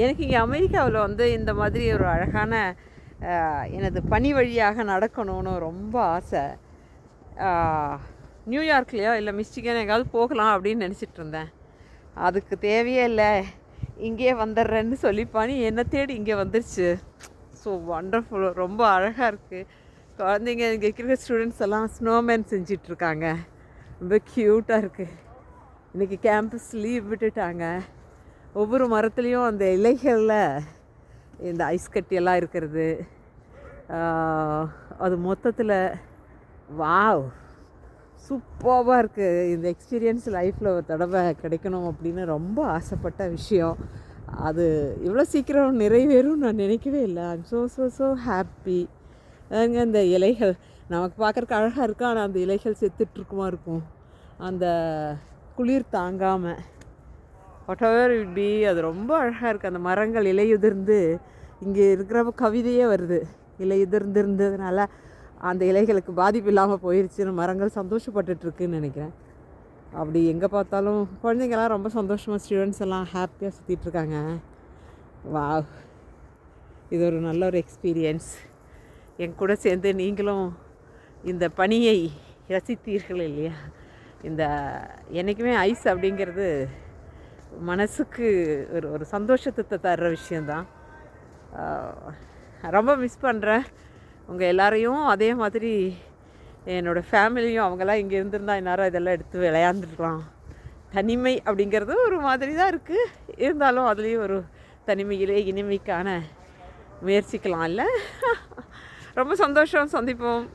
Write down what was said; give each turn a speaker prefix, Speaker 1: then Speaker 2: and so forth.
Speaker 1: எனக்கு இங்கே அமெரிக்காவில் வந்து இந்த மாதிரி ஒரு அழகான எனது பனி வழியாக நடக்கணும்னு ரொம்ப ஆசை. நியூயார்க்லேயோ இல்லை மிச்சிகன் எங்காவது போகலாம் அப்படின்னு நினச்சிட்டு இருந்தேன். அதுக்கு தேவையே இல்லை, இங்கே வந்துடுறேன்னு சொல்லி பனி என்னை தேடி இங்கே வந்துருச்சு. ஸோ வண்டர்ஃபுல், ரொம்ப அழகாக இருக்குது. குழந்தைங்க இங்கே இருக்கிற ஸ்டூடெண்ட்ஸ் எல்லாம் ஸ்னோமேன் செஞ்சிட்ருக்காங்க, ரொம்ப க்யூட்டாக இருக்குது. இன்றைக்கி கேம்பஸ் லீவ் விட்டுட்டாங்க. ஒவ்வொரு மரத்துலேயும் அந்த இலைகளில் இந்த ஐஸ் கட்டியெல்லாம் இருக்கிறது, அது மொத்தத்தில் வாவ் சூப்பராக இருக்குது. இந்த எக்ஸ்பீரியன்ஸ் லைஃப்பில் ஒரு தடவை கிடைக்கணும் அப்படின்னு ரொம்ப ஆசைப்பட்ட விஷயம். அது இவ்வளோ சீக்கிரம் நிறைவேறும் நான் நினைக்கவே இல்லை. I'm so happy. அதுங்க இந்த இலைகள் நமக்கு பார்க்குறக்கு அழகாக இருக்கும், ஆனால் அந்த இலைகள் செத்துட்ருக்குமா இருக்கும், அந்த குளிர் தாங்காமல். whatever it be, அது ரொம்ப அழகாக இருக்குது. அந்த மரங்கள் இலையுதிர்ந்து இங்கே இருக்கிற கவிதையே வருது. இலையுதிர்ந்துருந்ததுனால அந்த இலைகளுக்கு பாதிப்பு இல்லாமல் போயிடுச்சுன்னு மரங்கள் சந்தோஷப்பட்டுட்ருக்குன்னு நினைக்கிறேன். அப்படி எங்கே பார்த்தாலும் குழந்தைங்கள்லாம் ரொம்ப சந்தோஷமாக, ஸ்டூடெண்ட்ஸ் எல்லாம் ஹாப்பியாக சுற்றிட்டுருக்காங்க. வா, இது ஒரு நல்ல ஒரு எக்ஸ்பீரியன்ஸ். என் கூட சேர்ந்து நீங்களும் இந்த பனியை ரசித்தீர்கள் இல்லையா? இந்த என்றைக்குமே ஐஸ் அப்படிங்கிறது மனசுக்கு ஒரு சந்தோஷத்தை தர்ற விஷயந்தான். ரொம்ப மிஸ் பண்ணுறேன் உங்கள் எல்லாரையும். அதே மாதிரி என்னோடய ஃபேமிலியும், அவங்கெல்லாம் இங்கே இருந்திருந்தால் இந்நேரம் இதெல்லாம் எடுத்து விளையாண்டுருக்கலாம். தனிமை அப்படிங்கிறது ஒரு மாதிரி தான் இருக்குது, இருந்தாலும் அதுலேயும் ஒரு தனிமையிலே இனிமைக்கான முயற்சிக்கலாம் இல்லை? ரொம்ப சந்தோஷம். சந்திப்போம்.